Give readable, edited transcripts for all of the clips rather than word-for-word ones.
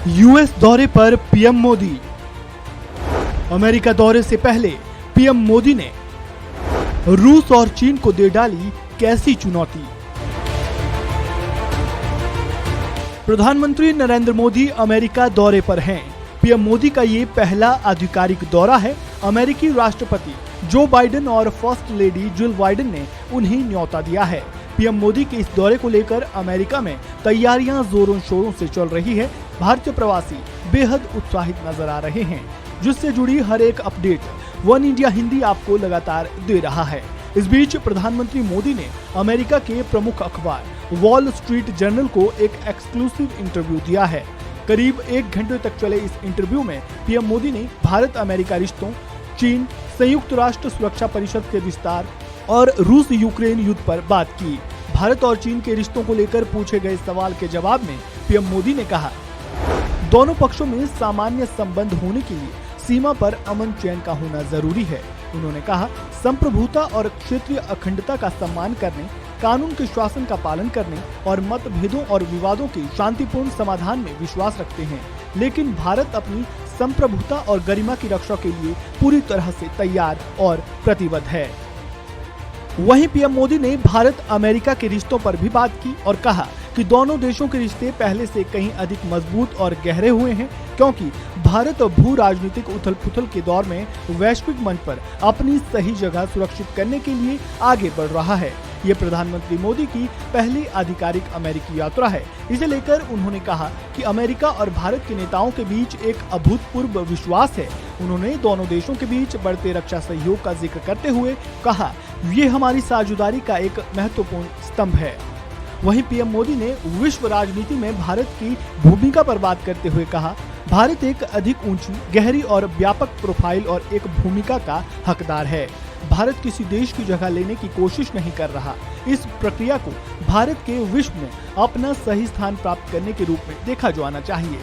US दौरे पर PM Modi. America दौरे से पहले पीएम मोदी ने रूस और चीन को दे डाली कैसी चुनौती। प्रधानमंत्री नरेंद्र मोदी अमेरिका दौरे पर हैं। पीएम मोदी का ये पहला आधिकारिक दौरा है। अमेरिकी राष्ट्रपति जो बाइडेन और फर्स्ट लेडी जिल बाइडेन ने उन्हें न्योता दिया है। पीएम मोदी के इस दौरे को लेकर अमेरिका में तैयारियां जोरों शोरों से चल रही है। भारतीय प्रवासी बेहद उत्साहित नजर आ रहे हैं, जिससे जुड़ी हर एक अपडेट वन इंडिया हिंदी आपको लगातार दे रहा है। इस बीच प्रधानमंत्री मोदी ने अमेरिका के प्रमुख अखबार वॉल स्ट्रीट जर्नल को एक एक्सक्लूसिव इंटरव्यू दिया है। करीब 1 घंटे तक चले इस इंटरव्यू में पीएम मोदी ने भारत अमेरिका रिश्तों, चीन, संयुक्त राष्ट्र सुरक्षा परिषद के विस्तार और रूस यूक्रेन युद्ध पर बात की। भारत और चीन के रिश्तों को लेकर पूछे गए सवाल के जवाब में पीएम मोदी ने कहा, दोनों पक्षों में सामान्य संबंध होने के लिए सीमा पर अमन चैन का होना जरूरी है। उन्होंने कहा, संप्रभुता और क्षेत्रीय अखंडता का सम्मान करने, कानून के शासन का पालन करने और मतभेदों और विवादों के शांतिपूर्ण समाधान में विश्वास रखते हैं, लेकिन भारत अपनी संप्रभुता और गरिमा की रक्षा के लिए पूरी तरह से तैयार और प्रतिबद्ध है। वहीं पीएम मोदी ने भारत अमेरिका के रिश्तों पर भी बात की और कहा कि दोनों देशों के रिश्ते पहले से कहीं अधिक मजबूत और गहरे हुए हैं, क्योंकि भारत भू राजनीतिक उथल-पुथल के दौर में वैश्विक मंच पर अपनी सही जगह सुरक्षित करने के लिए आगे बढ़ रहा है। ये प्रधानमंत्री मोदी की पहली आधिकारिक अमेरिकी यात्रा है। इसे लेकर उन्होंने कहा कि अमेरिका और भारत के नेताओं के बीच एक अभूतपूर्व विश्वास है। उन्होंने दोनों देशों के बीच बढ़ते रक्षा सहयोग का जिक्र करते हुए कहा, ये हमारी साझेदारी का एक महत्वपूर्ण स्तंभ है। वहीं पीएम मोदी ने विश्व राजनीति में भारत की भूमिका पर बात करते हुए कहा, भारत एक अधिक ऊंची, गहरी और व्यापक प्रोफाइल और एक भूमिका का हकदार है। भारत किसी देश की जगह लेने की कोशिश नहीं कर रहा। इस प्रक्रिया को भारत के विश्व में अपना सही स्थान प्राप्त करने के रूप में देखा जाना चाहिए।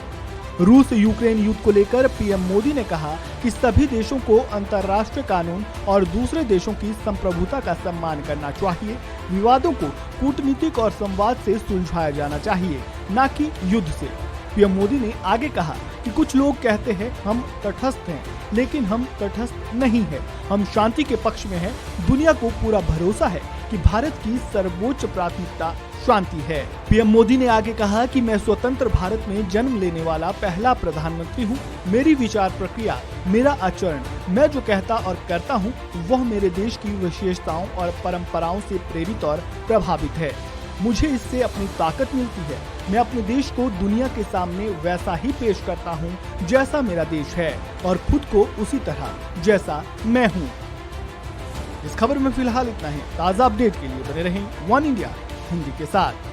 रूस यूक्रेन युद्ध को लेकर पीएम मोदी ने कहा कि सभी देशों को अंतर्राष्ट्रीय कानून और दूसरे देशों की संप्रभुता का सम्मान करना चाहिए। विवादों को कूटनीतिक और संवाद से सुलझाया जाना चाहिए, न कि युद्ध से। पीएम मोदी ने आगे कहा कि कुछ लोग कहते हैं हम तटस्थ हैं, लेकिन हम तटस्थ नहीं है। हम शांति के पक्ष में हैं। दुनिया को पूरा भरोसा है कि भारत की सर्वोच्च प्राथमिकता शांति है। पीएम मोदी ने आगे कहा कि मैं स्वतंत्र भारत में जन्म लेने वाला पहला प्रधानमंत्री हूँ। मेरी विचार प्रक्रिया, मेरा आचरण, मैं जो कहता और करता हूँ, वह मेरे देश की विशेषताओं और परंपराओं से प्रेरित और प्रभावित है। मुझे इससे अपनी ताकत मिलती है। मैं अपने देश को दुनिया के सामने वैसा ही पेश करता हूँ जैसा मेरा देश है, और खुद को उसी तरह जैसा मैं हूँ। इस खबर में फिलहाल इतना ही। ताज़ा अपडेट के लिए बने रहें वन इंडिया हिंदी के साथ।